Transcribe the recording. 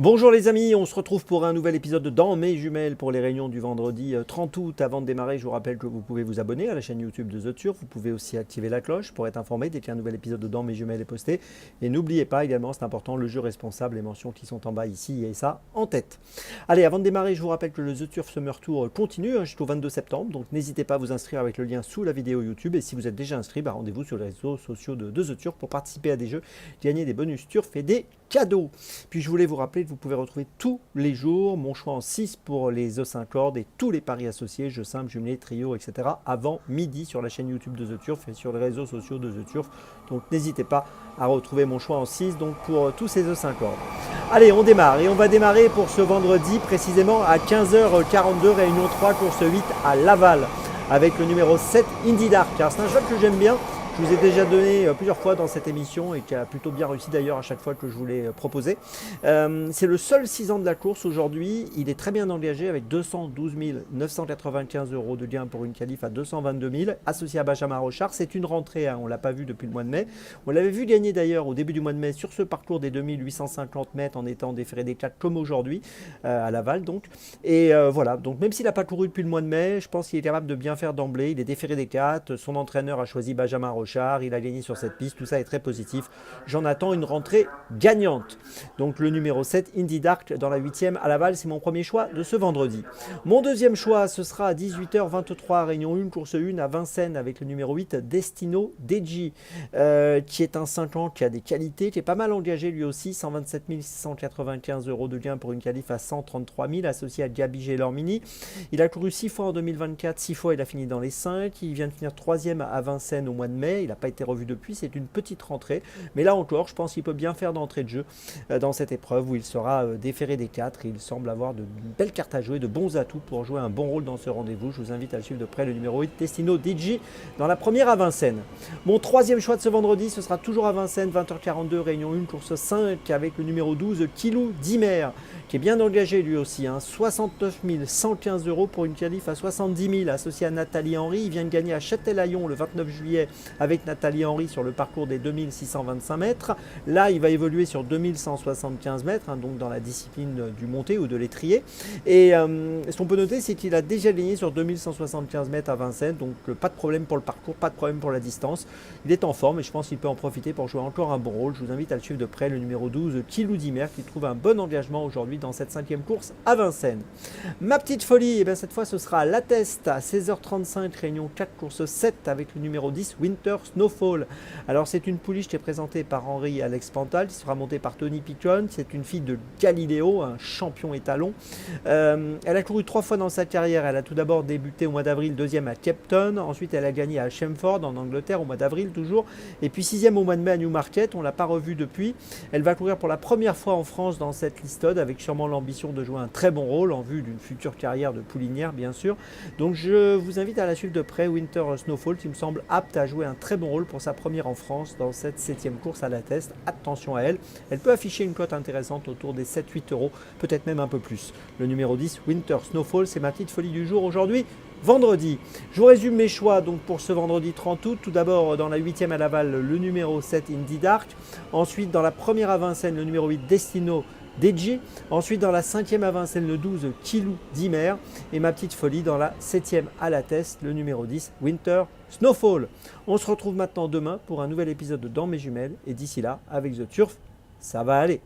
Bonjour les amis, on se retrouve pour un nouvel épisode de Dans mes jumelles pour les réunions du vendredi 30 août. Avant de démarrer, je vous rappelle que vous pouvez vous abonner à la chaîne YouTube de The Turf. Vous pouvez aussi activer la cloche pour être informé dès qu'un nouvel épisode de Dans mes jumelles est posté. Et n'oubliez pas également, c'est important, le jeu responsable, les mentions qui sont en bas ici et ça en tête. Allez, avant de démarrer, je vous rappelle que le The Turf Summer Tour continue jusqu'au 22 septembre. Donc n'hésitez pas à vous inscrire avec le lien sous la vidéo YouTube. Et si vous êtes déjà inscrit, rendez-vous sur les réseaux sociaux de The Turf pour participer à des jeux, gagner des bonus Turf et des cadeaux. Puis je voulais vous rappeler que vous pouvez retrouver tous les jours mon choix en 6 pour les os 5 cordes et tous les paris associés, jeux simples, jumelés, trios, etc. avant midi sur la chaîne YouTube de The Turf et sur les réseaux sociaux de The Turf. Donc n'hésitez pas à retrouver mon choix en 6 donc pour tous ces os 5 cordes. Allez, on démarre et on va démarrer pour ce vendredi précisément à 15h42, réunion 3, course 8 à Laval avec le numéro 7 Indie Dark. Alors c'est un cheval que j'aime bien. Je vous ai déjà donné plusieurs fois dans cette émission et qui a plutôt bien réussi d'ailleurs à chaque fois que je vous l'ai proposé. C'est le seul 6 ans de la course aujourd'hui. Il est très bien engagé avec 212 995 € de gain pour une qualif à 222 000, associé à Benjamin Rochard. C'est une rentrée, on ne l'a pas vu depuis le mois de mai. On l'avait vu gagner d'ailleurs au début du mois de mai sur ce parcours des 2850 mètres en étant déféré des 4 comme aujourd'hui, à Laval donc. Et voilà, donc même s'il n'a pas couru depuis le mois de mai, je pense qu'il est capable de bien faire d'emblée. Il est déféré des 4, son entraîneur a choisi Benjamin Rochard. Il a gagné sur cette piste, tout ça est très positif. J'en attends une rentrée gagnante. Donc le numéro 7, Indie Dark, dans la 8e à Laval, c'est mon premier choix de ce vendredi. Mon deuxième choix, ce sera à 18h23, réunion 1, course 1 à Vincennes, avec le numéro 8, Destino Deji, qui est un 5 ans, qui a des qualités, qui est pas mal engagé lui aussi, 127 695 € de gain pour une qualif à 133 000, associé à Gabi Gelormini. Il a couru 6 fois en 2024, 6 fois il a fini dans les 5, il vient de finir 3e à Vincennes au mois de mai. Il n'a pas été revu depuis, c'est une petite rentrée. Mais là encore, je pense qu'il peut bien faire d'entrée de jeu dans cette épreuve où il sera déféré des 4. Et il semble avoir de belles cartes à jouer, de bons atouts pour jouer un bon rôle dans ce rendez-vous. Je vous invite à le suivre de près, le numéro 8, Destino DJ, dans la première à Vincennes. Mon troisième choix de ce vendredi, ce sera toujours à Vincennes, 20h42, réunion 1, course 5, avec le numéro 12, Kilou Dimer, qui est bien engagé lui aussi. 69 115 € pour une qualif à 70 000, associé à Nathalie Henry. Il vient de gagner à Châtelaillon le 29 juillet avec Nathalie Henry sur le parcours des 2625 mètres. Là, il va évoluer sur 2175 mètres, donc dans la discipline du monté ou de l'étrier. Et ce qu'on peut noter, c'est qu'il a déjà gagné sur 2175 mètres à Vincennes, donc pas de problème pour le parcours, pas de problème pour la distance. Il est en forme et je pense qu'il peut en profiter pour jouer encore un bon rôle. Je vous invite à le suivre de près, le numéro 12, Kilou Dimer, qui trouve un bon engagement aujourd'hui dans cette 5e course à Vincennes. Ma petite folie, cette fois ce sera à La Teste à 16h35, réunion 4, course 7, avec le numéro 10, Winter Snowfall. Alors c'est une pouliche qui est présentée par Henri Alex Pantal, qui sera montée par Tony Picon. C'est une fille de Galiléo, un champion étalon. Elle a couru 3 fois dans sa carrière. Elle a tout d'abord débuté au mois d'avril, 2e à Cape Town. Ensuite elle a gagné à Chelmsford en Angleterre au mois d'avril toujours. Et puis 6e au mois de mai à Newmarket. On ne l'a pas revue depuis. Elle va courir pour la première fois en France dans cette listode, avec sûrement l'ambition de jouer un très bon rôle en vue d'une future carrière de poulinière bien sûr. Donc je vous invite à la suivre de près, Winter Snowfall, qui me semble apte à jouer un très bon rôle pour sa première en France dans cette 7e course à La Teste. Attention à elle, elle peut afficher une cote intéressante autour des 7-8 €, peut-être même un peu plus. Le numéro 10, Winter Snowfall, c'est ma petite folie du jour aujourd'hui, vendredi. Je vous résume mes choix donc pour ce vendredi 30 août. Tout d'abord dans la 8e à Laval, le numéro 7, Indie Dark. Ensuite dans la première à Vincennes, le numéro 8, Destino DJ. Ensuite dans la 5e à Vincennes, le 12, Kilou Dimer. Et ma petite folie dans la 7e à La Teste, le numéro 10, Winter Snowfall. On se retrouve maintenant demain pour un nouvel épisode de Dans mes jumelles. Et d'ici là, avec The Turf, ça va aller.